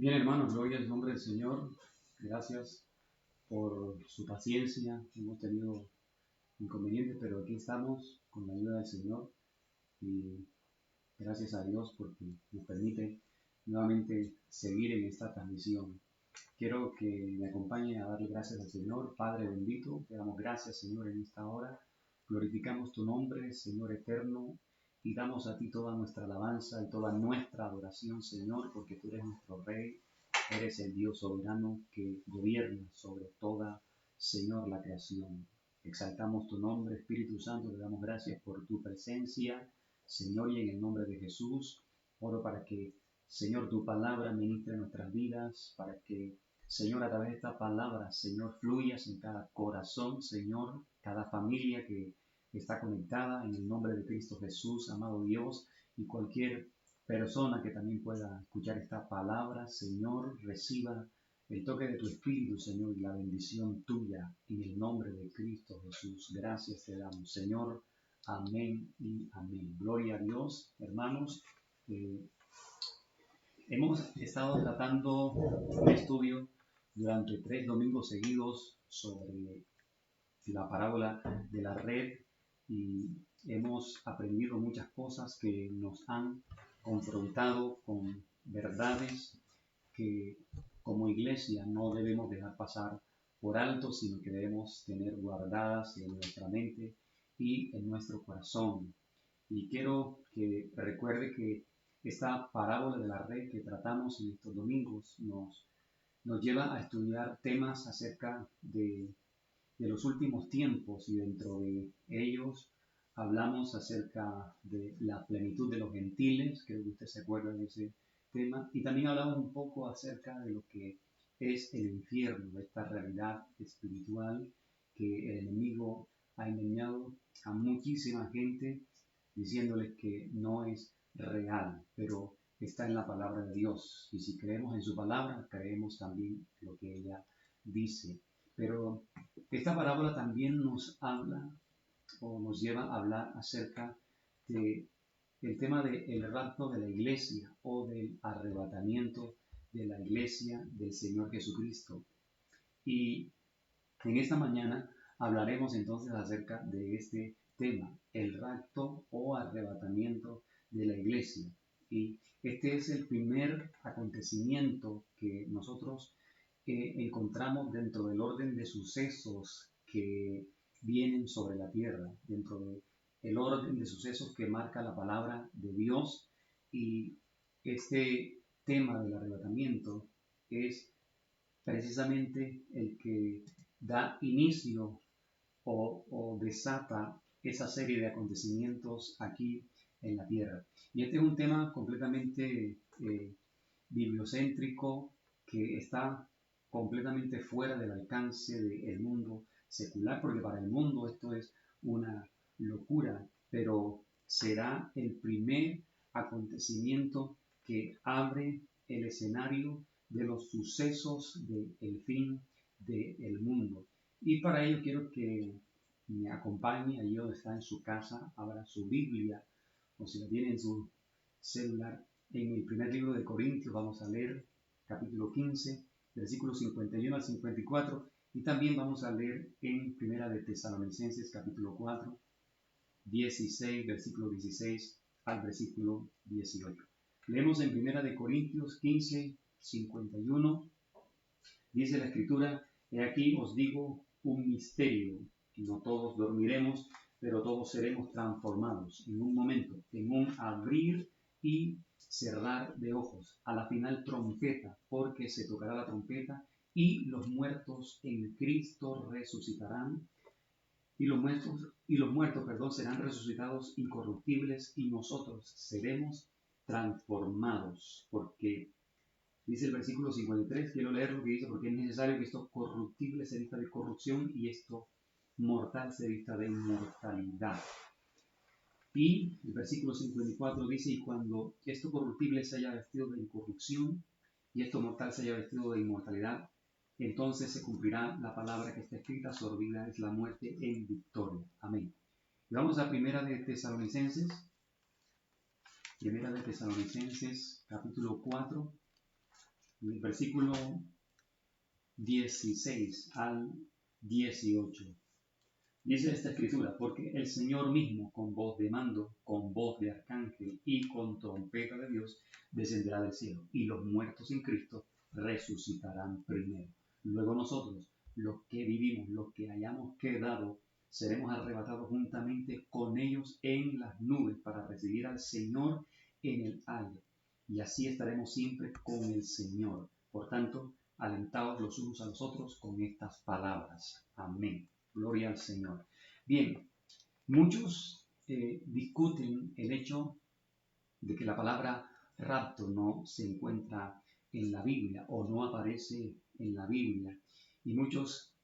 Bien, hermanos, gloria al nombre del Señor. Gracias por su paciencia. Hemos tenido inconvenientes, pero aquí estamos con la ayuda del Señor y gracias a Dios porque nos permite nuevamente seguir en esta transmisión. Quiero que me acompañe a darle gracias al Señor. Padre bendito, te damos gracias, Señor, en esta hora. Glorificamos tu nombre, Señor eterno, y damos a ti toda nuestra alabanza y toda nuestra adoración, Señor, porque tú eres nuestro Rey, eres el Dios soberano que gobierna sobre toda, Señor, la creación. Exaltamos tu nombre, Espíritu Santo, te damos gracias por tu presencia, Señor, y en el nombre de Jesús, oro para que, Señor, tu palabra ministre en nuestras vidas, para que, Señor, a través de esta palabra, Señor, fluyas en cada corazón, Señor, cada familia que está conectada en el nombre de Cristo Jesús, amado Dios, y cualquier persona que también pueda escuchar esta palabra, Señor, reciba el toque de tu Espíritu, Señor, y la bendición tuya en el nombre de Cristo Jesús. Gracias te damos, Señor. Amén y amén. Gloria a Dios, hermanos. Hemos estado tratando un estudio durante 3 domingos seguidos sobre la parábola de la red y hemos aprendido muchas cosas que nos han confrontado con verdades que como iglesia no debemos dejar pasar por alto, sino que debemos tener guardadas en nuestra mente y en nuestro corazón. Y quiero que recuerde que esta parábola de la red que tratamos en estos domingos nos lleva a estudiar temas acerca de los últimos tiempos, y dentro de ellos hablamos acerca de la plenitud de los gentiles. Creo que usted se acuerda de ese tema, y también hablamos un poco acerca de lo que es el infierno, de esta realidad espiritual que el enemigo ha engañado a muchísima gente diciéndoles que no es real, pero está en la palabra de Dios, y si creemos en su palabra, creemos también lo que ella dice. Pero esta parábola también nos habla o nos lleva a hablar acerca del tema del rapto de la iglesia o del arrebatamiento de la iglesia del Señor Jesucristo. Y en esta mañana hablaremos entonces acerca de este tema, el rapto o arrebatamiento de la iglesia. Y este es el primer acontecimiento que nosotros encontramos dentro del orden de sucesos que vienen sobre la tierra, dentro del orden de sucesos que marca la palabra de Dios. Y este tema del arrebatamiento es precisamente el que da inicio o desata esa serie de acontecimientos aquí en la tierra. Y este es un tema completamente bibliocéntrico, que está completamente fuera del alcance del mundo secular, porque para el mundo esto es una locura, pero será el primer acontecimiento que abre el escenario de los sucesos del fin del mundo. Y para ello quiero que me acompañe allí donde está en su casa, abra su Biblia, o si la tiene en su celular, en el primer libro de Corintios. Vamos a leer capítulo 15, versículos 51 al 54, y también vamos a leer en primera de Tesalonicenses capítulo 4, 16, versículo 16 al versículo 18. Leemos en primera de Corintios 15, 51, dice la Escritura: he aquí os digo un misterio, y no todos dormiremos, pero todos seremos transformados en un momento, en un abrir y cerrar de ojos, a la final trompeta, porque se tocará la trompeta, y los muertos en Cristo resucitarán, y los muertos, serán resucitados incorruptibles, y nosotros seremos transformados. Porque dice el versículo 53, quiero leer lo que dice: porque es necesario que esto corruptible se vista de corrupción y esto mortal se vista de inmortalidad. Y el versículo 54 dice: y cuando esto corruptible se haya vestido de incorrupción y esto mortal se haya vestido de inmortalidad, entonces se cumplirá la palabra que está escrita: su vida es la muerte en victoria. Amén. Y vamos a Primera de Tesalonicenses capítulo 4, el versículo 16 al 18. Dice esta escritura: porque el Señor mismo, con voz de mando, con voz de arcángel y con trompeta de Dios, descenderá del cielo, y los muertos en Cristo resucitarán primero. Luego nosotros, los que vivimos, los que hayamos quedado, seremos arrebatados juntamente con ellos en las nubes para recibir al Señor en el aire. Y así estaremos siempre con el Señor. Por tanto, alentaos los unos a los otros con estas palabras. Amén. Gloria al Señor. Bien, muchos discuten el hecho de que la palabra rapto no se encuentra en la Biblia o no aparece en la Biblia. Y muchos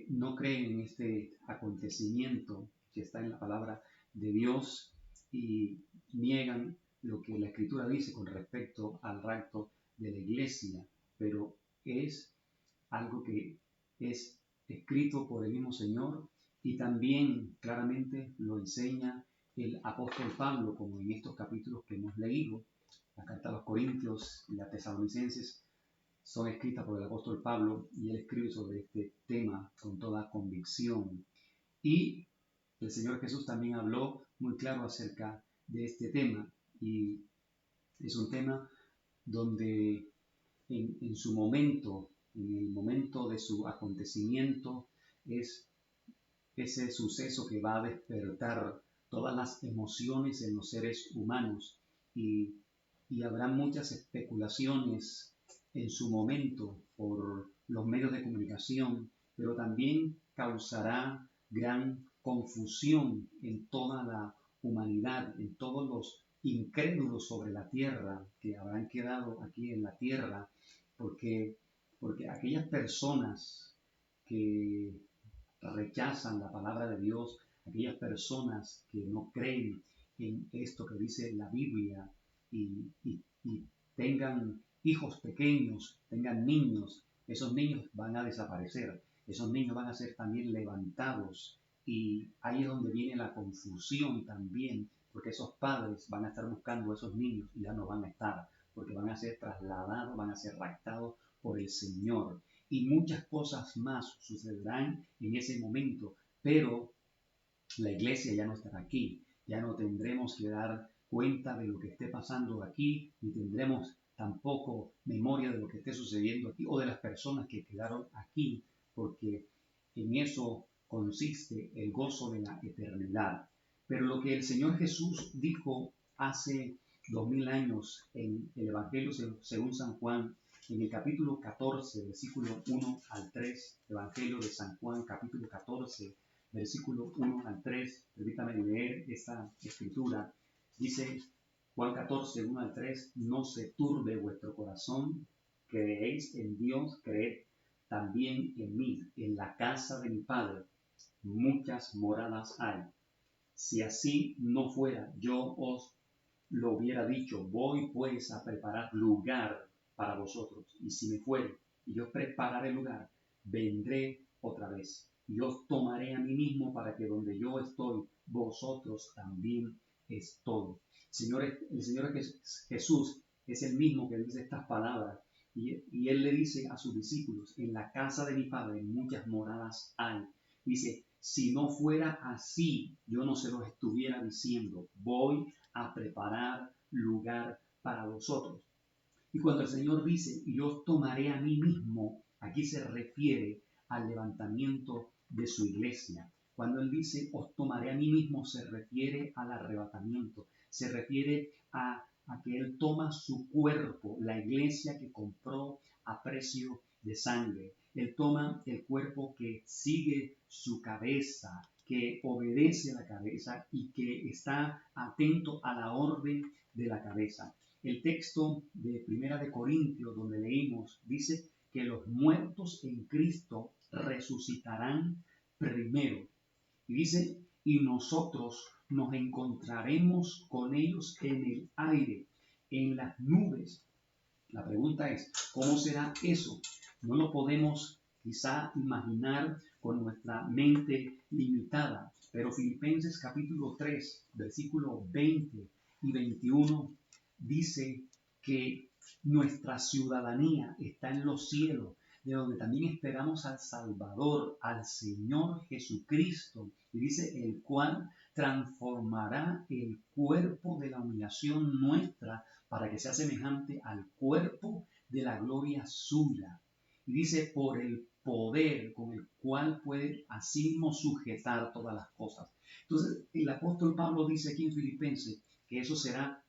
no creen en este acontecimiento que está en la palabra de Dios y niegan lo que la Escritura dice con respecto al rapto de la iglesia. Pero es algo que es escrito por el mismo Señor y también claramente lo enseña el apóstol Pablo, como en estos capítulos que hemos leído. La carta a los Corintios y la Tesalonicenses son escritas por el apóstol Pablo y él escribe sobre este tema con toda convicción. Y el Señor Jesús también habló muy claro acerca de este tema, y es un tema donde en su momento, en el momento de su acontecimiento, es ese suceso que va a despertar todas las emociones en los seres humanos, y, y habrá muchas especulaciones en su momento por los medios de comunicación, pero también causará gran confusión en toda la humanidad, en todos los incrédulos sobre la tierra que habrán quedado aquí en la tierra, porque, porque aquellas personas que rechazan la palabra de Dios, aquellas personas que no creen en esto que dice la Biblia y tengan hijos pequeños, tengan niños, esos niños van a desaparecer, esos niños van a ser también levantados, y ahí es donde viene la confusión también, porque esos padres van a estar buscando a esos niños y ya no van a estar, porque van a ser trasladados, van a ser raptados por el Señor. Y muchas cosas más sucederán en ese momento, pero la iglesia ya no estará aquí, ya no tendremos que dar cuenta de lo que esté pasando aquí, ni tendremos tampoco memoria de lo que esté sucediendo aquí o de las personas que quedaron aquí, porque en eso consiste el gozo de la eternidad. Pero lo que el Señor Jesús dijo hace 2000 años en el Evangelio según San Juan, en el capítulo 14, versículo 1 al 3, Evangelio de San Juan, capítulo 14, versículo 1 al 3, permítame leer esta escritura. Dice Juan 14, 1 al 3, no se turbe vuestro corazón, creéis en Dios, creed también en mí. En la casa de mi Padre muchas moradas hay. Si así no fuera, yo os lo hubiera dicho. Voy pues a preparar lugar para vosotros. Y si me fuere y yo prepararé lugar, vendré otra vez. Y os tomaré a mí mismo para que donde yo estoy, vosotros también estoy. El Señor Jesús es el mismo que dice estas palabras. Y Él le dice a sus discípulos, en la casa de mi Padre muchas moradas hay. Dice, si no fuera así, yo no se los estuviera diciendo. Voy a preparar lugar para vosotros. Y cuando el Señor dice, yo os tomaré a mí mismo, aquí se refiere al levantamiento de su iglesia. Cuando Él dice, os tomaré a mí mismo, se refiere al arrebatamiento, se refiere a que Él toma su cuerpo, la iglesia que compró a precio de sangre. Él toma el cuerpo que sigue su cabeza, que obedece a la cabeza y que está atento a la orden de la cabeza. El texto de Primera de Corintios, donde leímos, dice que los muertos en Cristo resucitarán primero. Y dice, y nosotros nos encontraremos con ellos en el aire, en las nubes. La pregunta es, ¿cómo será eso? No lo podemos quizá imaginar con nuestra mente limitada, pero Filipenses capítulo 3, versículo 20 y 21 dice que nuestra ciudadanía está en los cielos, de donde también esperamos al Salvador, al Señor Jesucristo. Y dice, el cual transformará el cuerpo de la humillación nuestra para que sea semejante al cuerpo de la gloria suya. Y dice, por el poder con el cual puede asimismo sujetar todas las cosas. Entonces, el apóstol Pablo dice aquí en Filipenses que eso será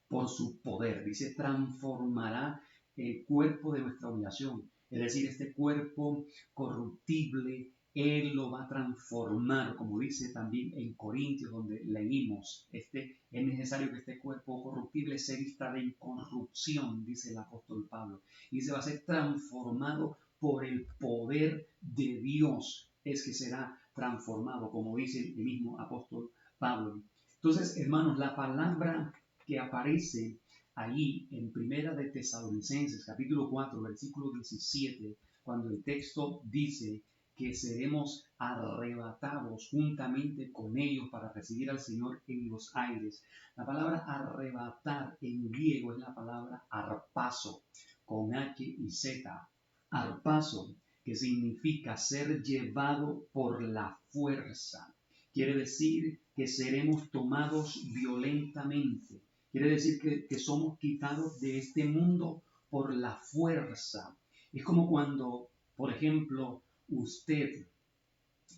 por su poder. Dice, transformará el cuerpo de nuestra humillación. Es decir, este cuerpo corruptible, Él lo va a transformar, como dice también en Corintios, donde leímos, es necesario que este cuerpo corruptible se vista de incorrupción, dice el apóstol Pablo. Y se va a ser transformado por el poder de Dios. Es que será transformado, como dice el mismo apóstol Pablo. Entonces, hermanos, la palabra que aparece allí en Primera de Tesalonicenses, capítulo 4, versículo 17, cuando el texto dice que seremos arrebatados juntamente con ellos para recibir al Señor en los aires. La palabra arrebatar en griego es la palabra arpazo, con H y Z. Arpazo, que significa ser llevado por la fuerza. Quiere decir que seremos tomados violentamente. Quiere decir que somos quitados de este mundo por la fuerza. Es como cuando, por ejemplo, usted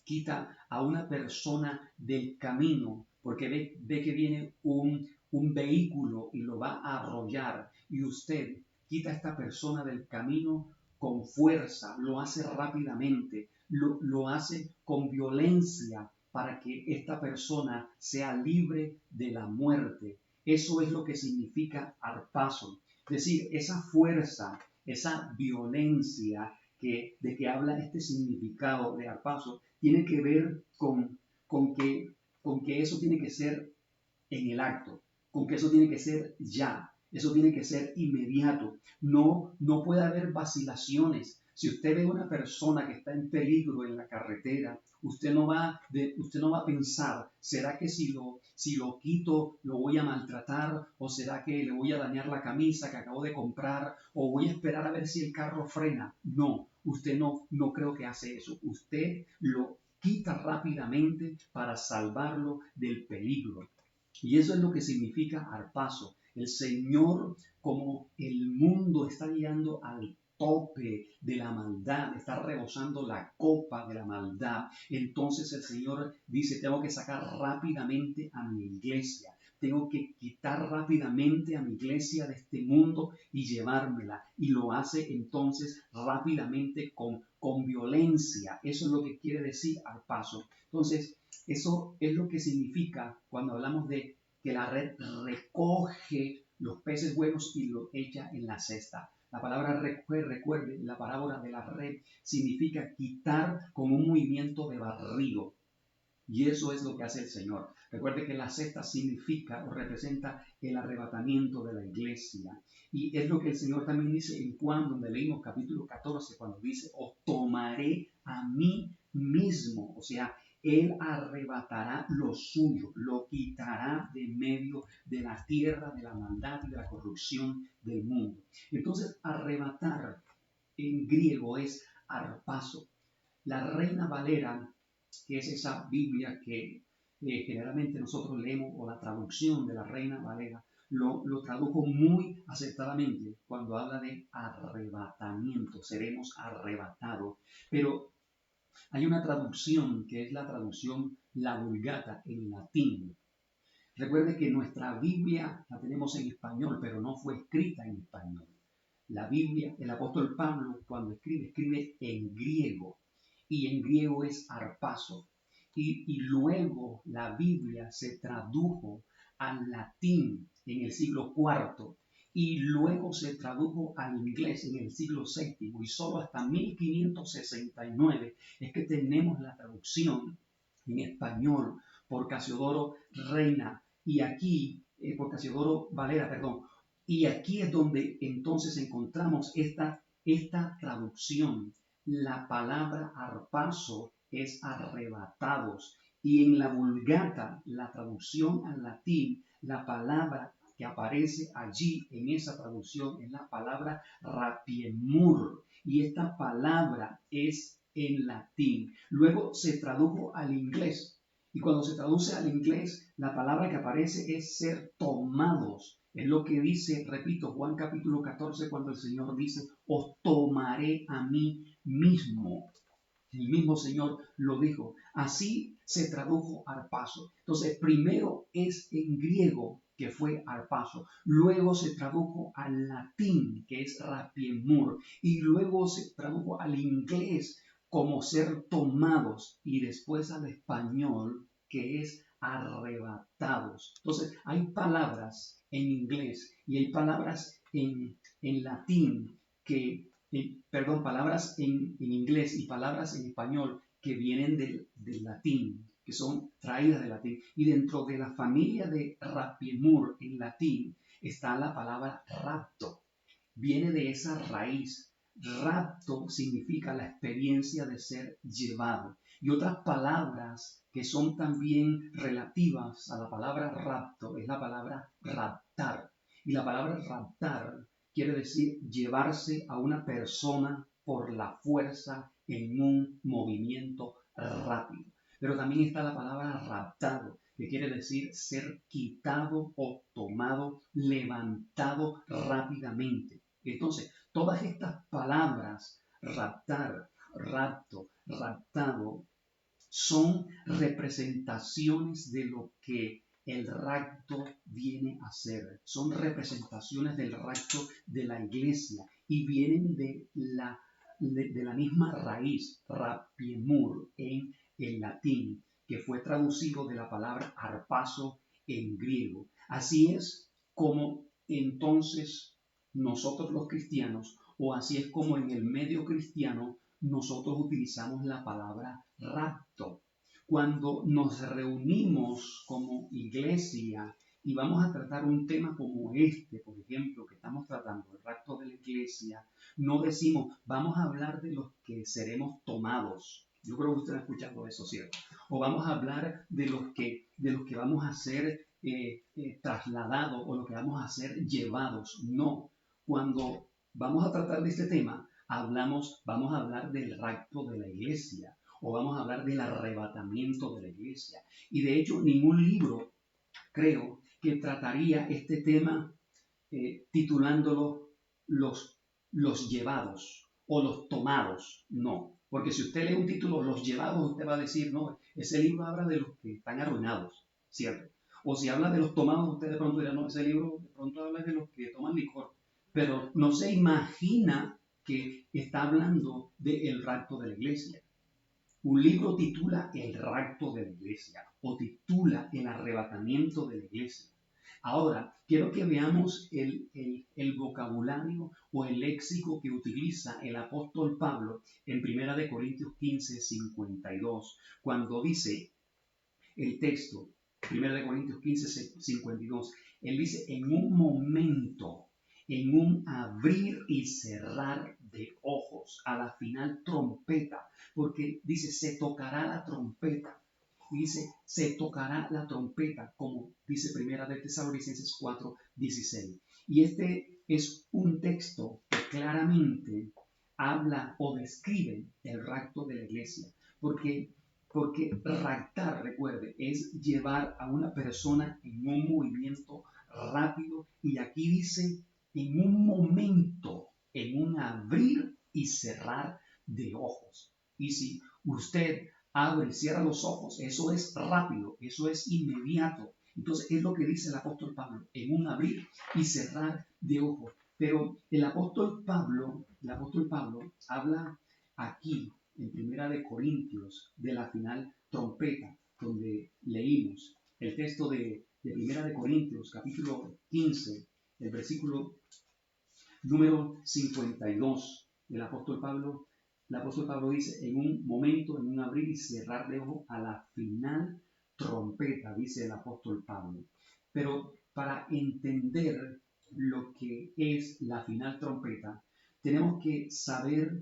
quita a una persona del camino porque ve que viene un vehículo y lo va a arrollar, y usted quita a esta persona del camino con fuerza, lo hace rápidamente, lo hace con violencia para que esta persona sea libre de la muerte. Eso es lo que significa arpazo. Es decir, esa fuerza, esa violencia de que habla este significado de arpazo, tiene que ver con que eso tiene que ser en el acto, con que eso tiene que ser ya, eso tiene que ser inmediato. No puede haber vacilaciones. Si usted ve a una persona que está en peligro en la carretera, usted no va a pensar, ¿será que si lo quito lo voy a maltratar? ¿O será que le voy a dañar la camisa que acabo de comprar? ¿O voy a esperar a ver si el carro frena? No, usted no creo que hace eso. Usted lo quita rápidamente para salvarlo del peligro. Y eso es lo que significa arpazo. El Señor, como el mundo está llegando al tope de la maldad, está rebosando la copa de la maldad, entonces el Señor dice, tengo que sacar rápidamente a mi iglesia. Tengo que quitar rápidamente a mi iglesia de este mundo y llevármela. Y lo hace entonces rápidamente con violencia. Eso es lo que quiere decir arpazo. Entonces, eso es lo que significa cuando hablamos de que la red recoge los peces buenos y los echa en la cesta. La palabra recuerde, la parábola de la red significa quitar con un movimiento de barrido. Y eso es lo que hace el Señor. Recuerde que la cesta significa o representa el arrebatamiento de la iglesia. Y es lo que el Señor también dice en Juan, donde leímos capítulo 14, cuando dice, os tomaré a mí mismo. O sea, Él arrebatará lo suyo, lo quitará de medio de la tierra, de la maldad y de la corrupción del mundo. Entonces, arrebatar en griego es arpazo. La Reina Valera, que es esa Biblia que generalmente nosotros leemos, o la traducción de la Reina Valera, lo tradujo muy acertadamente cuando habla de arrebatamiento, seremos arrebatados. Pero hay una traducción que es la traducción, la Vulgata, en latín. Recuerde que nuestra Biblia la tenemos en español, pero no fue escrita en español. La Biblia, el apóstol Pablo, cuando escribe en griego, y en griego es arpazo. Y luego la Biblia se tradujo al latín en el siglo IV, y luego se tradujo al inglés en el siglo VII, y solo hasta 1569 es que tenemos la traducción en español por Casiodoro Reina, y aquí, por Casiodoro Valera, perdón. Y aquí es donde entonces encontramos esta traducción. La palabra arpazo es arrebatados. Y en la Vulgata, la traducción al latín, la palabra que aparece allí en esa traducción es la palabra rapiemur. Y esta palabra es en latín. Luego se tradujo al inglés. Y cuando se traduce al inglés, la palabra que aparece es ser tomados. Es lo que dice, repito, Juan capítulo 14, cuando el Señor dice, os tomaré a mí mismo. El mismo Señor lo dijo. Así se tradujo arpazo. Entonces, primero es en griego, que fue arpazo. Luego se tradujo al latín, que es rapiemur. Y luego se tradujo al inglés como ser tomados. Y después al español, que es arrebatados. Entonces, hay palabras en inglés y hay palabras en latín palabras en inglés y palabras en español que vienen del latín, que son traídas del latín. Y dentro de la familia de rapiemur en latín está la palabra rapto. Viene de esa raíz. Rapto significa la experiencia de ser llevado. Y otras palabras que son también relativas a la palabra rapto es la palabra raptar. Y la palabra raptar quiere decir llevarse a una persona por la fuerza en un movimiento rápido. Pero también está la palabra raptado, que quiere decir ser quitado o tomado, levantado rápidamente. Entonces, todas estas palabras, raptar, rapto, raptado, son representaciones de lo que el rapto viene a ser. Son representaciones del rapto de la iglesia y vienen de la misma raíz, rapiemur, en el latín, que fue traducido de la palabra arpazo en griego. Así es como entonces nosotros los cristianos, o así es como en el medio cristiano, nosotros utilizamos la palabra rapto. Cuando nos reunimos como iglesia y vamos a tratar un tema como este, por ejemplo, que estamos tratando, el rapto de la iglesia, no decimos, vamos a hablar de los que seremos tomados. Yo creo que usted ha escuchado eso, ¿cierto? O vamos a hablar de los que vamos a ser trasladados o los que vamos a ser llevados. No. Cuando vamos a tratar de este tema, vamos a hablar del rapto de la iglesia o vamos a hablar del arrebatamiento de la iglesia. Y de hecho, ningún libro, creo, que trataría este tema titulándolo los llevados o los tomados. No, porque si usted lee un título, los llevados, usted va a decir, no, ese libro habla de los que están arruinados, ¿cierto? O si habla de los tomados, usted de pronto dirá, no, ese libro de pronto habla de los que toman licor. Pero no se imagina que está hablando del rapto de la iglesia. Un libro titula El rapto de la iglesia o titula El arrebatamiento de la iglesia. Ahora, quiero que veamos el vocabulario o el léxico que utiliza el apóstol Pablo en 1 Corintios 15, 52, cuando dice el texto, 1 Corintios 15, 52, él dice, en un momento, en un abrir y cerrar de ojos, a la final trompeta, porque dice, se tocará la trompeta. Dice, se tocará la trompeta, como dice Primera de Tesalonicenses 4, 16. Y este es un texto que claramente habla o describe el rapto de la iglesia, porque raptar, recuerde, es llevar a una persona en un movimiento rápido y aquí dice en un momento, en un abrir y cerrar de ojos. Y si usted abre y cierra los ojos, eso es rápido, eso es inmediato. Entonces es lo que dice el apóstol Pablo, en un abrir y cerrar de ojos. Pero el apóstol Pablo habla aquí en Primera de Corintios de la final trompeta, donde leímos el texto de Primera de Corintios, capítulo 15, el versículo número 52. El apóstol Pablo dice, en un momento, en un abrir y cerrar de ojos, a la final trompeta, dice el apóstol Pablo. Pero para entender lo que es la final trompeta, tenemos que saber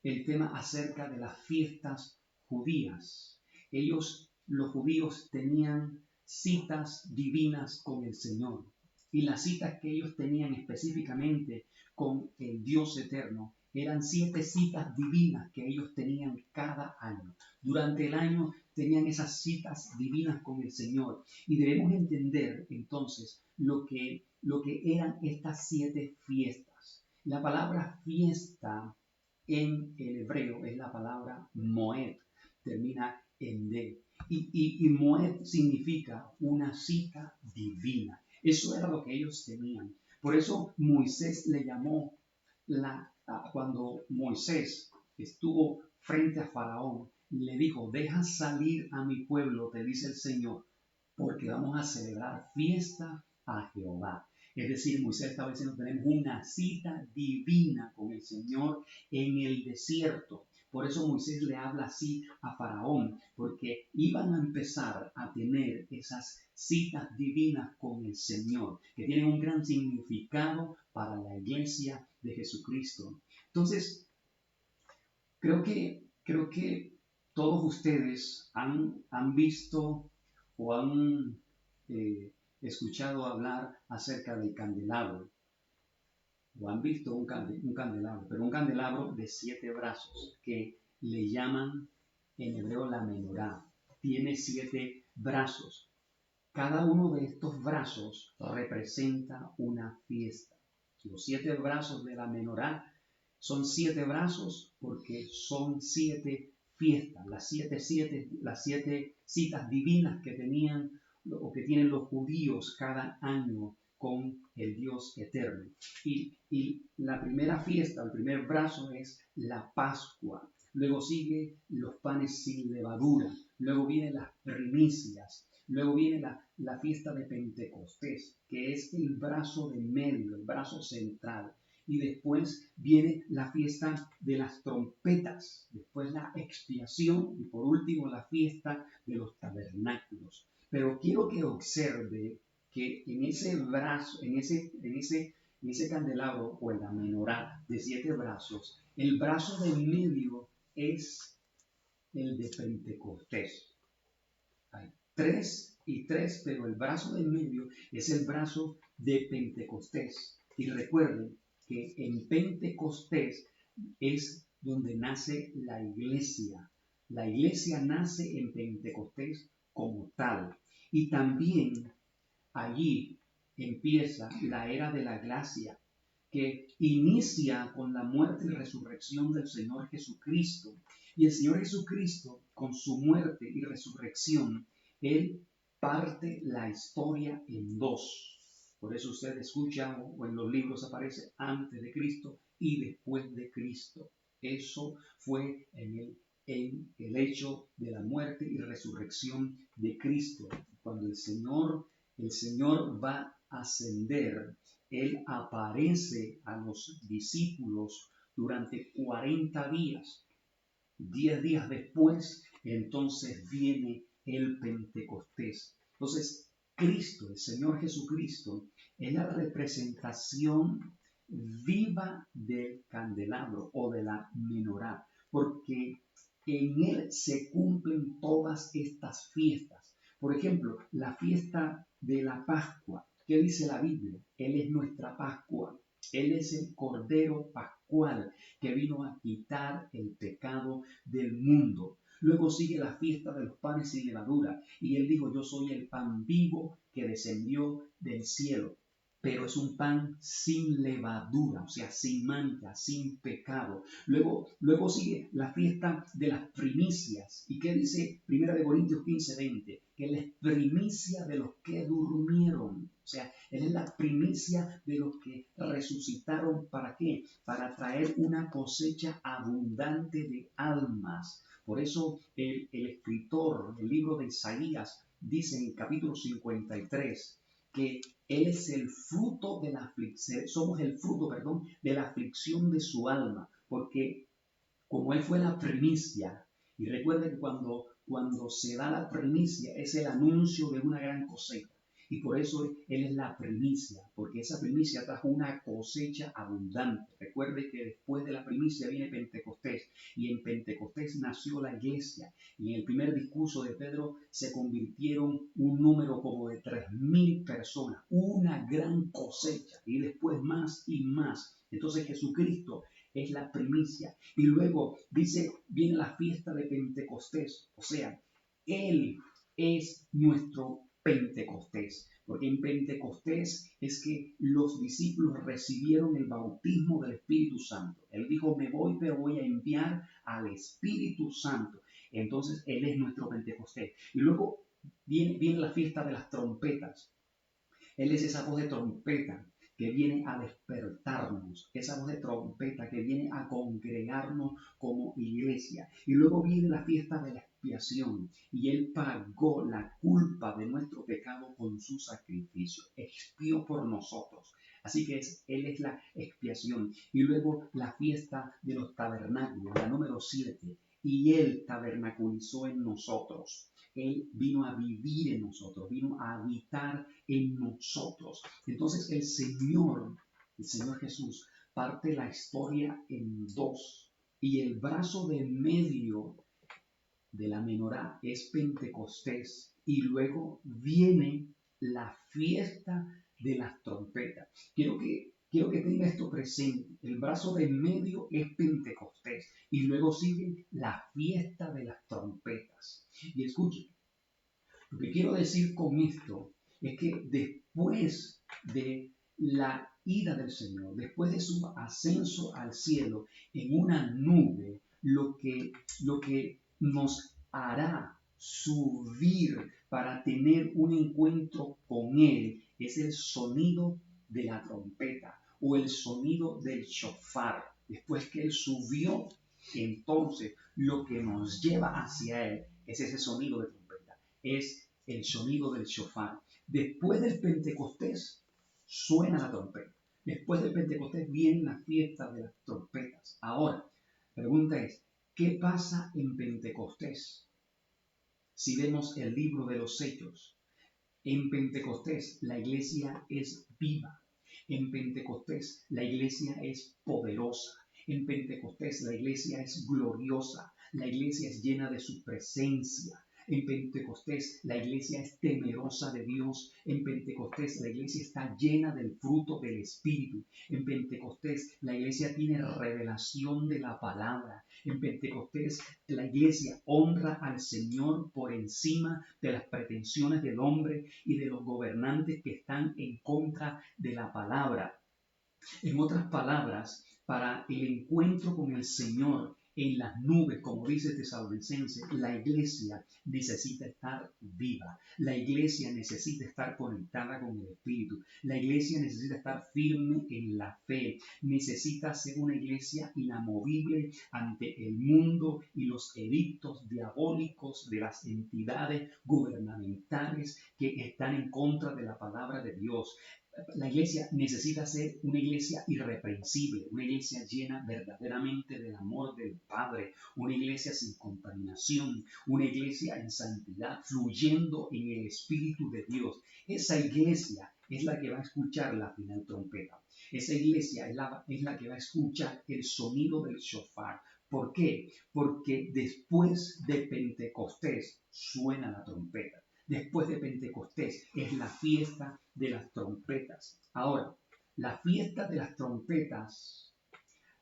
el tema acerca de las fiestas judías. Los judíos, tenían citas divinas con el Señor. Y las citas que ellos tenían específicamente con el Dios eterno eran 7 citas divinas que ellos tenían cada año. Durante el año tenían esas citas divinas con el Señor. Y debemos entender entonces lo que eran estas 7 fiestas. La palabra fiesta en el hebreo es la palabra moed, termina en D. Y moed significa una cita divina. Eso era lo que ellos tenían. Por eso Moisés le llamó, cuando Moisés estuvo frente a Faraón, le dijo, deja salir a mi pueblo, te dice el Señor, porque vamos a celebrar fiesta a Jehová. Es decir, Moisés estaba diciendo, tenemos una cita divina con el Señor en el desierto. Por eso Moisés le habla así a Faraón, porque iban a empezar a tener esas citas divinas con el Señor, que tienen un gran significado para la iglesia de Jesucristo. Entonces, creo que todos ustedes han visto o han escuchado hablar acerca del candelabro, o han visto un candelabro, pero un candelabro de 7 brazos, que le llaman en hebreo la menorá. Tiene 7 brazos. Cada uno de estos brazos representa una fiesta. Los 7 brazos de la menorá son 7 brazos porque son 7 fiestas, las siete citas divinas que tenían o que tienen los judíos cada año con el Dios eterno. Y la primera fiesta, el primer brazo es la Pascua. Luego sigue los panes sin levadura. Luego vienen las primicias. Luego viene la fiesta de Pentecostés, que es el brazo de medio, el brazo central. Y después viene la fiesta de las trompetas, después la expiación y por último la fiesta de los tabernáculos. Pero quiero que observe que en ese brazo, en ese candelabro o en la menorá de 7 brazos, el brazo de medio es el de Pentecostés. Hay 3 y 3, pero el brazo de medio es el brazo de Pentecostés. Y recuerden que en Pentecostés es donde nace la iglesia. La iglesia nace en Pentecostés como tal. Y también allí empieza la era de la gracia, que inicia con la muerte y resurrección del Señor Jesucristo. Y el Señor Jesucristo, con su muerte y resurrección, Él parte la historia en 2. Por eso usted escucha o en los libros aparece antes de Cristo y después de Cristo. Eso fue en el hecho de la muerte y resurrección de Cristo. Cuando el Señor va a ascender, Él aparece a los discípulos durante 40 días. 10 días después, entonces viene el Pentecostés. Entonces, Cristo, el Señor Jesucristo, es la representación viva del candelabro o de la menorá, porque en Él se cumplen todas estas fiestas. Por ejemplo, la fiesta de la Pascua. ¿Qué dice la Biblia? Él es nuestra Pascua. Él es el Cordero Pascual que vino a quitar el pecado del mundo. Luego sigue la fiesta de los panes sin levadura. Y él dijo, yo soy el pan vivo que descendió del cielo. Pero es un pan sin levadura, o sea, sin mancha, sin pecado. Luego sigue la fiesta de las primicias. ¿Y qué dice 1 Corintios 15:20? Que Él es primicia de los que durmieron. O sea, Él es la primicia de los que resucitaron. ¿Para qué? Para traer una cosecha abundante de almas. Por eso el escritor del libro de Isaías dice en el capítulo 53 que Él es el fruto de la aflicción, somos el fruto, de la aflicción de su alma, porque como Él fue la primicia, y recuerden que cuando se da la primicia es el anuncio de una gran cosecha. Y por eso Él es la primicia, porque esa primicia trajo una cosecha abundante. Recuerde que después de la primicia viene Pentecostés, y en Pentecostés nació la iglesia. Y en el primer discurso de Pedro se convirtieron un número como de 3.000 personas, una gran cosecha, y después más y más. Entonces Jesucristo es la primicia. Y luego dice, viene la fiesta de Pentecostés, o sea, Él es nuestro Pentecostés, porque en Pentecostés es que los discípulos recibieron el bautismo del Espíritu Santo. Él dijo, me voy, pero voy a enviar al Espíritu Santo. Entonces, Él es nuestro Pentecostés. Y luego viene la fiesta de las trompetas. Él es esa voz de trompeta que viene a despertarnos, esa voz de trompeta que viene a congregarnos como iglesia. Y luego viene la fiesta de la expiación, y Él pagó la culpa de nuestro pecado con su sacrificio, expió por nosotros. Así que Él es la expiación. Y luego la fiesta de los tabernáculos, la número 7, y Él tabernaculizó en nosotros. Él vino a vivir en nosotros, vino a habitar en nosotros. Entonces el Señor Jesús, parte la historia en dos. Y el brazo de medio de la menorá es Pentecostés. Y luego viene la fiesta de las trompetas. Quiero que tenga esto presente. El brazo de medio es Pentecostés. Y luego sigue la fiesta de las trompetas. Y escuchen, lo que quiero decir con esto es que después de la ida del Señor, después de su ascenso al cielo en una nube, lo que nos hará subir para tener un encuentro con Él es el sonido de la trompeta o el sonido del shofar. Después que Él subió, entonces lo que nos lleva hacia Él es ese sonido de trompeta, es el sonido del shofar. Después del Pentecostés suena la trompeta. Después del Pentecostés viene la fiesta de las trompetas. Ahora, pregunta es, ¿qué pasa en Pentecostés? Si vemos el libro de los Hechos, en Pentecostés la iglesia es viva. En Pentecostés la iglesia es poderosa. En Pentecostés la iglesia es gloriosa. La iglesia es llena de su presencia. En Pentecostés la iglesia es temerosa de Dios. En Pentecostés la iglesia está llena del fruto del Espíritu. En Pentecostés la iglesia tiene revelación de la palabra. En Pentecostés la iglesia honra al Señor por encima de las pretensiones del hombre y de los gobernantes que están en contra de la palabra. En otras palabras, para el encuentro con el Señor en las nubes, como dice Tesalonicenses, la iglesia necesita estar viva. La iglesia necesita estar conectada con el Espíritu. La iglesia necesita estar firme en la fe. Necesita ser una iglesia inamovible ante el mundo y los edictos diabólicos de las entidades gubernamentales que están en contra de la palabra de Dios. La iglesia necesita ser una iglesia irreprensible, una iglesia llena verdaderamente del amor del Padre, una iglesia sin contaminación, una iglesia en santidad, fluyendo en el Espíritu de Dios. Esa iglesia es la que va a escuchar la final trompeta. Esa iglesia es la que va a escuchar el sonido del shofar. ¿Por qué? Porque después de Pentecostés suena la trompeta. Después de Pentecostés es la fiesta de las trompetas. Ahora, la fiesta de las trompetas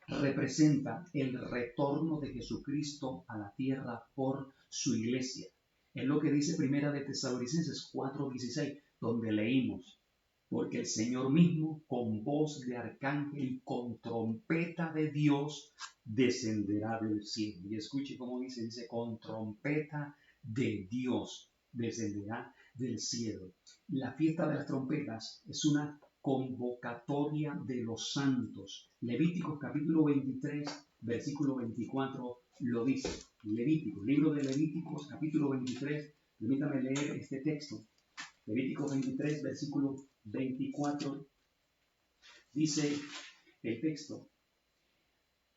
representa el retorno de Jesucristo a la tierra por su iglesia. Es lo que dice Primera de Tesalonicenses 4:16, donde leímos, porque el Señor mismo, con voz de arcángel y con trompeta de Dios, descenderá del cielo. Y escuche cómo dice, con trompeta de Dios descenderá del cielo. La fiesta de las trompetas es una convocatoria de los santos. Levíticos capítulo 23, versículo 24 lo dice. Levíticos, libro de Levíticos capítulo 23, permítame leer este texto. Levíticos 23, versículo 24, dice el texto,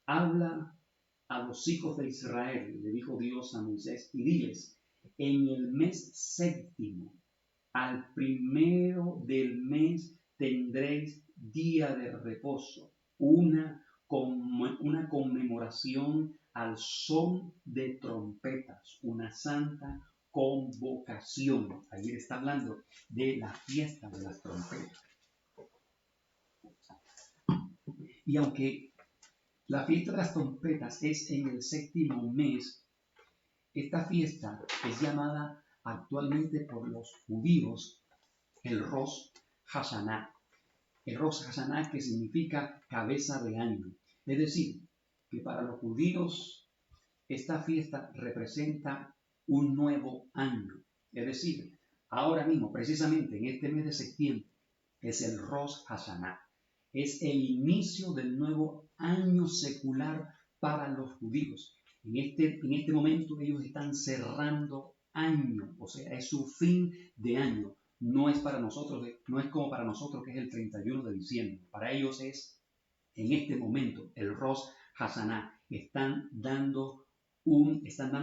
habla a los hijos de Israel, le dijo Dios a Moisés, y diles, en el mes séptimo al primero del mes tendréis día de reposo, una conmemoración al son de trompetas, una santa convocación. Ayer está hablando de la fiesta de las trompetas. Y aunque la fiesta de las trompetas es en el séptimo mes, esta fiesta es llamada actualmente por los judíos el Rosh Hashanah. El Rosh Hashanah, que significa cabeza de año. Es decir, que para los judíos esta fiesta representa un nuevo año. Es decir, ahora mismo, precisamente en este mes de septiembre, es el Rosh Hashanah. Es el inicio del nuevo año secular para los judíos. En este momento ellos están cerrando año, o sea, es su fin de año. No es para nosotros, no es como para nosotros que es el 31 de diciembre. Para ellos es en este momento el Rosh Hashanah. Están dando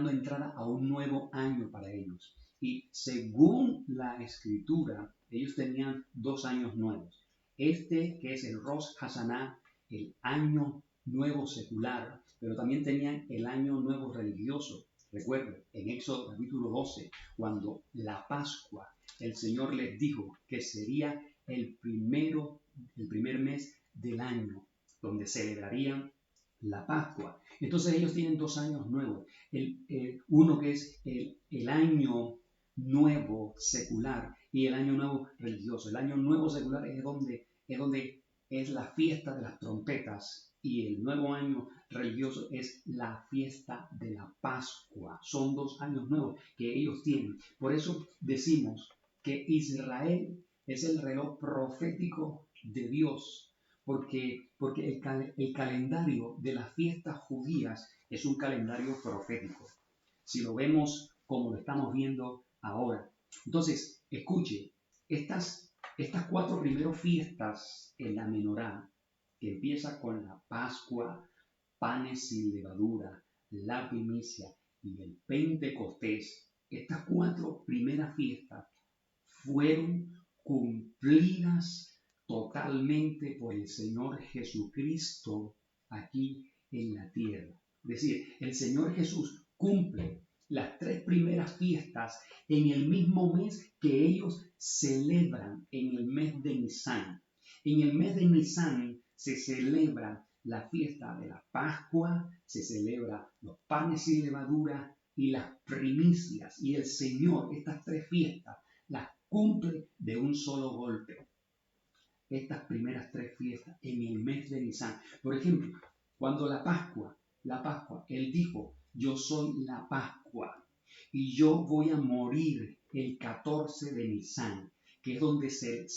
entrada a un nuevo año para ellos. Y según la escritura, ellos tenían 2 años nuevos. Este que es el Rosh Hashanah, el año nuevo secular, pero también tenían el año nuevo religioso. Recuerden, en Éxodo capítulo 12, cuando la Pascua, el Señor les dijo que sería el primer mes del año, donde celebrarían la Pascua. Entonces ellos tienen 2 años nuevos. Uno que es el año nuevo secular y el año nuevo religioso. El año nuevo secular es donde es la fiesta de las trompetas y el nuevo año religioso es la fiesta de la Pascua. Son 2 años nuevos que ellos tienen. Por eso decimos que Israel es el reloj profético de Dios, porque el calendario de las fiestas judías es un calendario profético. Si lo vemos como lo estamos viendo ahora. Entonces, escuche, estas 4 primeras fiestas en la menorá, que empieza con la Pascua, panes sin levadura, la primicia y el Pentecostés, estas 4 primeras fiestas fueron cumplidas totalmente por el Señor Jesucristo aquí en la tierra. Es decir, el Señor Jesús cumple las 3 primeras fiestas en el mismo mes que ellos celebran, en el mes de Nisan. En el mes de Nisan se celebra la fiesta de la Pascua, se celebra los panes sin levadura y las primicias. Y el Señor, estas 3 fiestas, las cumple de un solo golpe. Estas primeras 3 fiestas en el mes de Nisan. Por ejemplo, cuando la Pascua, Él dijo, yo soy la Pascua y yo voy a morir el 14 de Nisan, que es donde se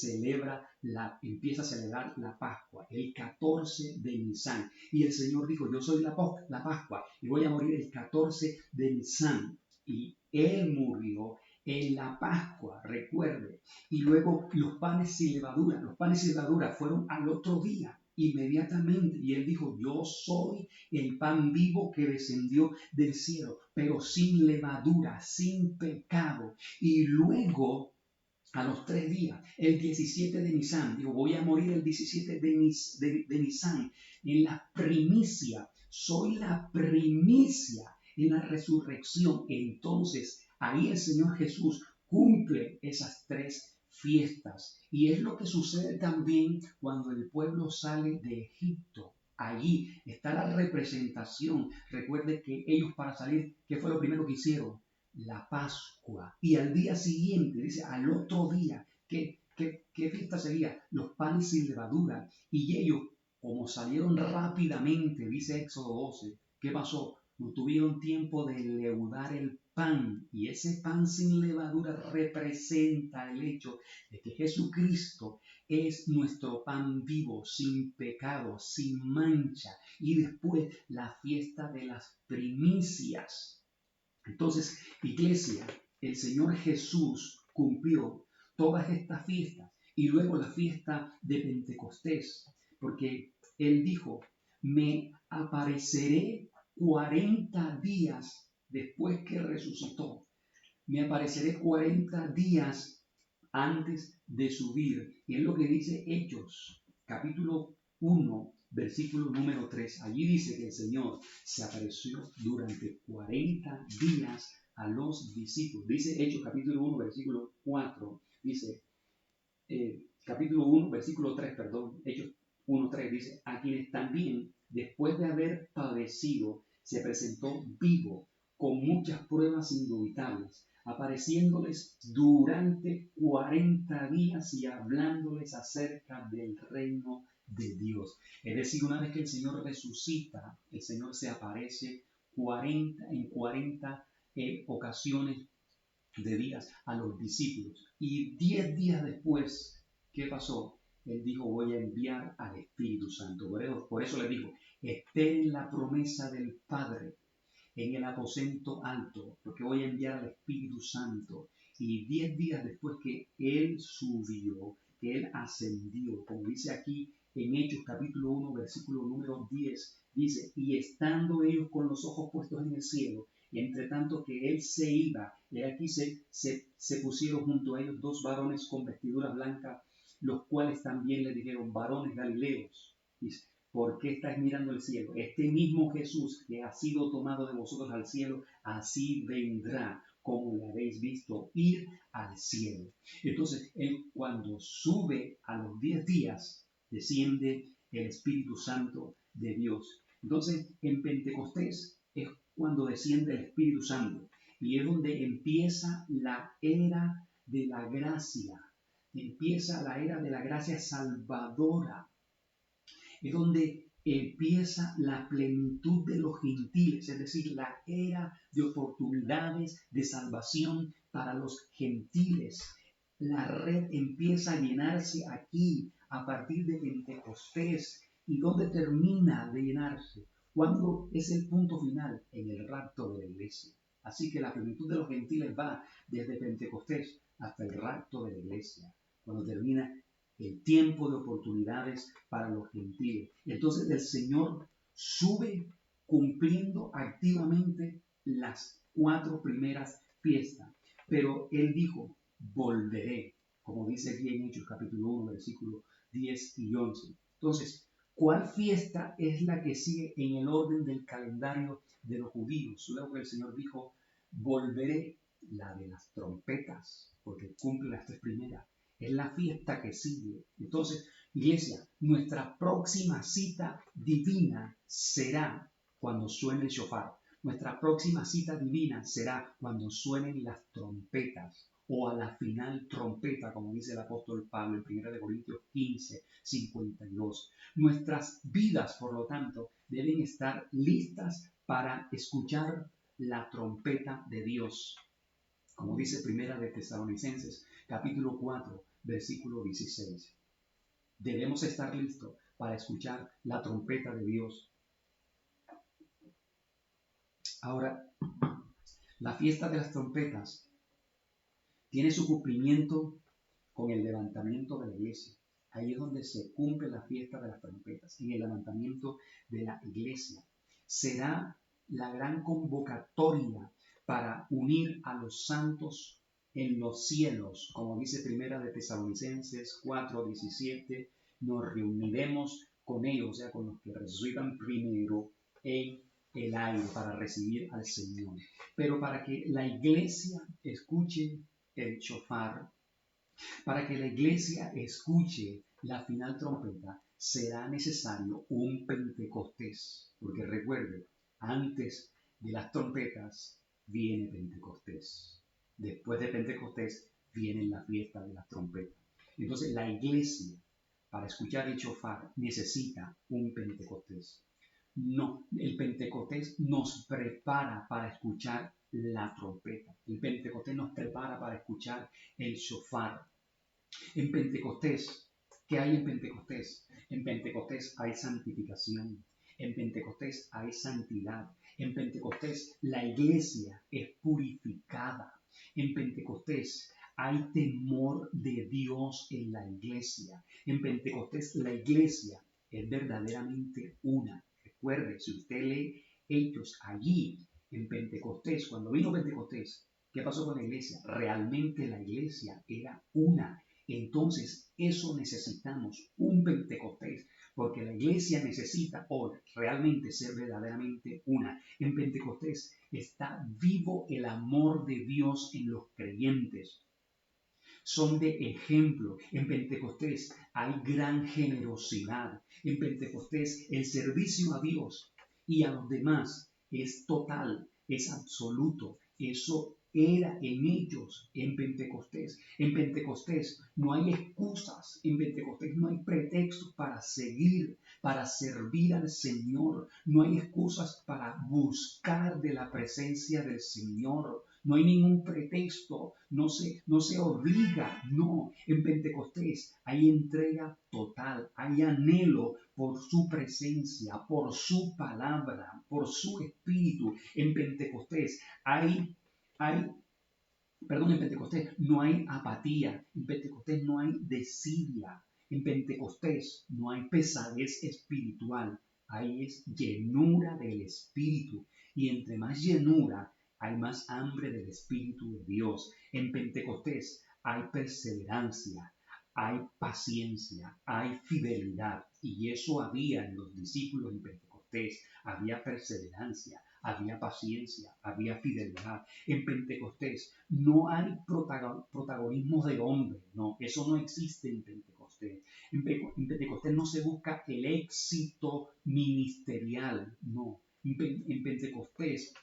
empieza a celebrar la Pascua, el 14 de Nisan. Y el Señor dijo, yo soy la Pascua y voy a morir el 14 de Nisan. Y Él murió en la Pascua, recuerde. Y luego los panes sin levadura fueron al otro día, inmediatamente. Y Él dijo, yo soy el pan vivo que descendió del cielo, pero sin levadura, sin pecado. Y luego, a los 3 días, el 17 de Nisan, digo, voy a morir el 17 de Nisan, en la primicia, soy la primicia en la resurrección. Entonces, ahí el Señor Jesús cumple esas 3 fiestas. Y es lo que sucede también cuando el pueblo sale de Egipto. Allí está la representación. Recuerde que ellos para salir, ¿qué fue lo primero que hicieron? La Pascua. Y al día siguiente, dice, al otro día, ¿qué fiesta sería? Los panes sin levadura. Y ellos, como salieron rápidamente, dice Éxodo 12, ¿qué pasó? No tuvieron tiempo de leudar el pan. Y ese pan sin levadura representa el hecho de que Jesucristo es nuestro pan vivo, sin pecado, sin mancha. Y después la fiesta de las primicias. Entonces, iglesia, el Señor Jesús cumplió todas estas fiestas y luego la fiesta de Pentecostés, porque Él dijo, me apareceré 40 días después que resucitó. Me apareceré 40 días antes de subir. Y es lo que dice Hechos, capítulo 1, versículo número 3. Allí dice que el Señor se apareció durante 40 días a los discípulos. Dice Hechos, capítulo 1, versículo 4. Dice, capítulo 1, versículo 3, perdón. Hechos 1, 3 dice, a quienes también, después de haber padecido, se presentó vivo con muchas pruebas indubitables, apareciéndoles durante 40 días y hablándoles acerca del reino de Dios. Es decir, una vez que el Señor resucita, el Señor se aparece 40 ocasiones de días a los discípulos. Y 10 días después, ¿qué pasó? Él dijo, voy a enviar al Espíritu Santo. Por eso le dijo, esperen la promesa del Padre en el aposento alto, porque voy a enviar al Espíritu Santo. Y 10 días después que Él subió, que Él ascendió, como dice aquí en Hechos capítulo 1, versículo número 10, dice, y estando ellos con los ojos puestos en el cielo, y entre tanto que Él se iba, y aquí se pusieron junto a ellos dos varones con vestiduras blancas, los cuales también le dijeron, varones galileos, dice, ¿por qué estáis mirando el cielo? Este mismo Jesús que ha sido tomado de vosotros al cielo, así vendrá, como le habéis visto ir al cielo. Entonces, Él cuando sube a los 10 días, desciende el Espíritu Santo de Dios. Entonces, en Pentecostés es cuando desciende el Espíritu Santo y es donde empieza la era de la gracia. Empieza la era de la gracia salvadora. Es donde empieza la plenitud de los gentiles, es decir, la era de oportunidades de salvación para los gentiles. La red empieza a llenarse aquí a partir de Pentecostés. ¿Y dónde termina de llenarse? ¿Cuándo es el punto final? En el rapto de la iglesia. Así que la plenitud de los gentiles va desde Pentecostés hasta el rapto de la iglesia, cuando termina el tiempo de oportunidades para los gentiles. Entonces el Señor sube cumpliendo activamente las 4 primeras fiestas. Pero Él dijo, volveré, como dice aquí en Hechos capítulo 1, versículos 10 y 11. Entonces, ¿cuál fiesta es la que sigue en el orden del calendario de los judíos? Luego que el Señor dijo, volveré, la de las trompetas, porque cumple las 3 primeras. Es la fiesta que sigue. Entonces, iglesia, nuestra próxima cita divina será cuando suene el shofar. Nuestra próxima cita divina será cuando suenen las trompetas o a la final trompeta, como dice el apóstol Pablo en 1 Corintios 15, 52. Nuestras vidas, por lo tanto, deben estar listas para escuchar la trompeta de Dios. Como dice 1 Tesalonicenses, capítulo 4, versículo 16. Debemos estar listos para escuchar la trompeta de Dios. Ahora, la fiesta de las trompetas tiene su cumplimiento con el levantamiento de la iglesia. Ahí es donde se cumple la fiesta de las trompetas, en el levantamiento de la iglesia. Será la gran convocatoria para unir a los santos en los cielos, como dice 1 Tesalonicenses 4:17, nos reuniremos con ellos, o sea, con los que resucitan primero en el aire para recibir al Señor. Pero para que la iglesia escuche el shofar, para que la iglesia escuche la final trompeta, será necesario un Pentecostés, porque recuerde, antes de las trompetas viene Pentecostés. Después de Pentecostés viene la fiesta de las trompetas. Entonces la iglesia, para escuchar el shofar, necesita un Pentecostés. No, el Pentecostés nos prepara para escuchar la trompeta. El Pentecostés nos prepara para escuchar el shofar. En Pentecostés, ¿qué hay en Pentecostés? En Pentecostés hay santificación. En Pentecostés hay santidad. En Pentecostés la iglesia es purificada. En Pentecostés hay temor de Dios en la iglesia. En Pentecostés la iglesia es verdaderamente una. Recuerde, si usted lee Hechos allí en Pentecostés, cuando vino Pentecostés, ¿Qué pasó con la iglesia? Realmente la iglesia era una. Entonces, eso necesitamos, un Pentecostés, porque la iglesia necesita hoy realmente ser verdaderamente una. En Pentecostés está vivo el amor de Dios en los creyentes. Son de ejemplo. En Pentecostés hay gran generosidad. En Pentecostés el servicio a Dios y a los demás es total, es absoluto. Eso era en ellos en Pentecostés. En Pentecostés no hay excusas. En Pentecostés no hay pretextos para seguir, para servir al Señor. No hay excusas para buscar de la presencia del Señor. No hay ningún pretexto, no se obliga, no. En Pentecostés hay entrega total, hay anhelo por su presencia, por su palabra, por su espíritu. En Pentecostés en Pentecostés no hay apatía, en Pentecostés no hay desidia, en Pentecostés no hay pesadez espiritual, ahí es llenura del espíritu. Y entre más llenura, hay más hambre del Espíritu de Dios. En Pentecostés hay perseverancia, hay paciencia, hay fidelidad. Y eso había en los discípulos en Pentecostés. Había perseverancia, había paciencia, había fidelidad. En Pentecostés no hay protagonismo de hombre, no, eso no existe en Pentecostés. En Pentecostés no se busca el éxito ministerial, no. En Pentecostés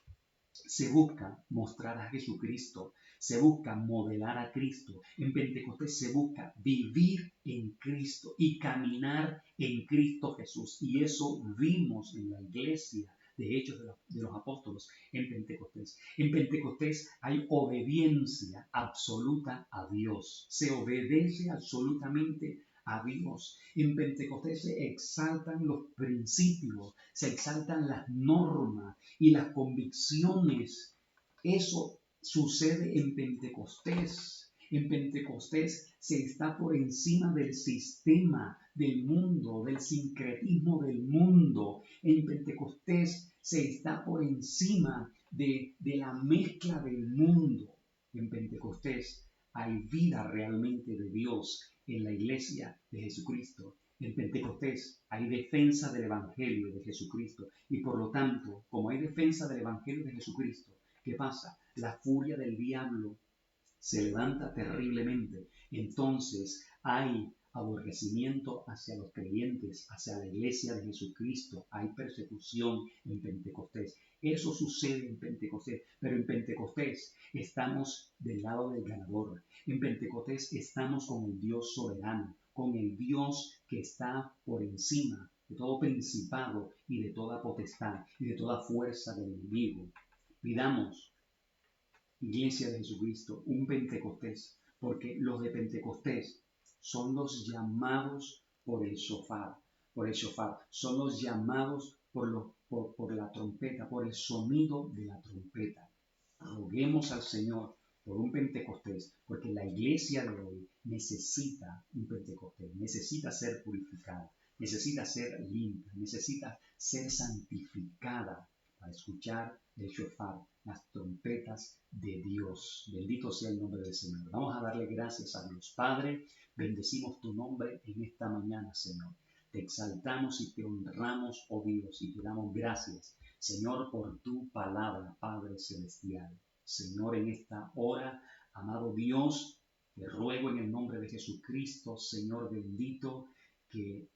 se busca mostrar a Jesucristo, se busca modelar a Cristo. En Pentecostés se busca vivir en Cristo y caminar en Cristo Jesús. Y eso vimos en la iglesia de Hechos de los Apóstoles en Pentecostés. En Pentecostés hay obediencia absoluta a Dios. Se obedece absolutamente a Dios. En Pentecostés se exaltan los principios, se exaltan las normas y las convicciones. Eso sucede en Pentecostés. En Pentecostés se está por encima del sistema del mundo, del sincretismo del mundo. En Pentecostés se está por encima de la mezcla del mundo. En Pentecostés hay vida realmente de Dios en la iglesia de Jesucristo. En Pentecostés hay defensa del Evangelio de Jesucristo y por lo tanto, como hay defensa del Evangelio de Jesucristo, ¿qué pasa? La furia del diablo se levanta terriblemente. Entonces hay aborrecimiento hacia los creyentes, hacia la iglesia de Jesucristo. Hay persecución en Pentecostés. Eso sucede en Pentecostés, pero en Pentecostés estamos del lado del ganador. En Pentecostés estamos con el Dios soberano, con el Dios que está por encima de todo principado y de toda potestad y de toda fuerza del enemigo. Pidamos, Iglesia de Jesucristo, un Pentecostés, porque los de Pentecostés son los llamados por el shofar, son los llamados por la trompeta, por el sonido de la trompeta. Roguemos al Señor por un Pentecostés, porque la iglesia de hoy necesita un Pentecostés, necesita ser purificada, necesita ser limpia, necesita ser santificada para escuchar el shofar, las trompetas de Dios. Bendito sea el nombre del Señor. Vamos a darle gracias a Dios. Padre, bendecimos tu nombre en esta mañana, Señor. Te exaltamos y te honramos, oh Dios, y te damos gracias, Señor, por tu palabra, Padre Celestial. Señor, en esta hora, amado Dios, te ruego en el nombre de Jesucristo, Señor bendito, que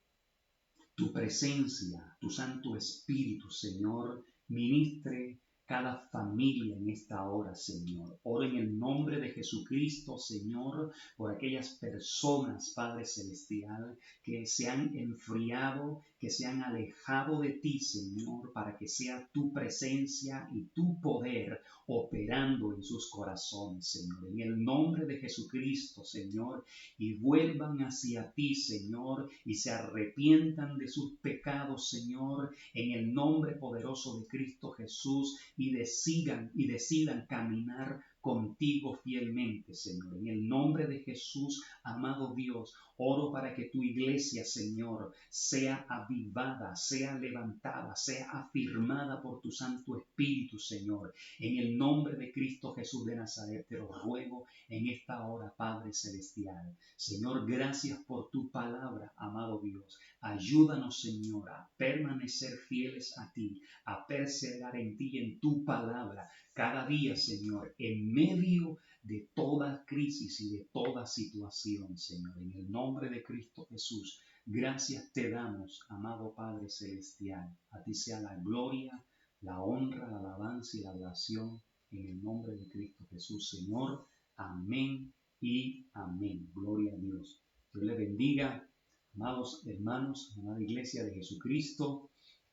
tu presencia, tu Santo Espíritu, Señor, ministre cada familia en esta hora, Señor. Oro en el nombre de Jesucristo, Señor, por aquellas personas, Padre Celestial, que se han enfriado, que se han alejado de ti, Señor, para que sea tu presencia y tu poder operando en sus corazones, Señor. En el nombre de Jesucristo, Señor, y vuelvan hacia ti, Señor, y se arrepientan de sus pecados, Señor, en el nombre poderoso de Cristo Jesús, y decidan caminar contigo fielmente, Señor. En el nombre de Jesús, amado Dios, oro para que tu iglesia, Señor, sea avivada, sea levantada, sea afirmada por tu Santo Espíritu, Señor. En el nombre de Cristo Jesús de Nazaret, te lo ruego en esta hora, Padre Celestial. Señor, gracias por tu palabra, amado Dios. Ayúdanos, Señor, a permanecer fieles a ti, a perseverar en ti, en tu palabra, cada día, Señor, en medio de toda crisis y de toda situación, Señor. En el nombre de Cristo Jesús, gracias te damos, amado Padre Celestial. A ti sea la gloria, la honra, la alabanza y la adoración en el nombre de Cristo Jesús, Señor. Amén y amén. Gloria a Dios. Dios le bendiga, amados hermanos, amada iglesia de Jesucristo.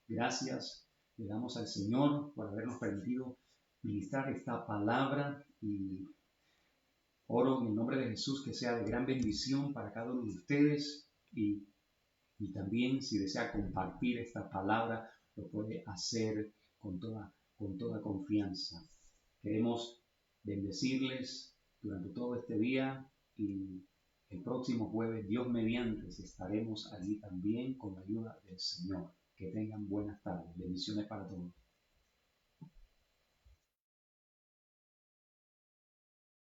Gracias le damos al Señor por habernos permitido ministrar esta palabra y oro en el nombre de Jesús que sea de gran bendición para cada uno de ustedes y también si desea compartir esta palabra lo puede hacer con toda confianza. Queremos bendecirles durante todo este día y el próximo jueves, Dios mediante, estaremos allí también con la ayuda del Señor. Que tengan buenas tardes. Bendiciones para todos.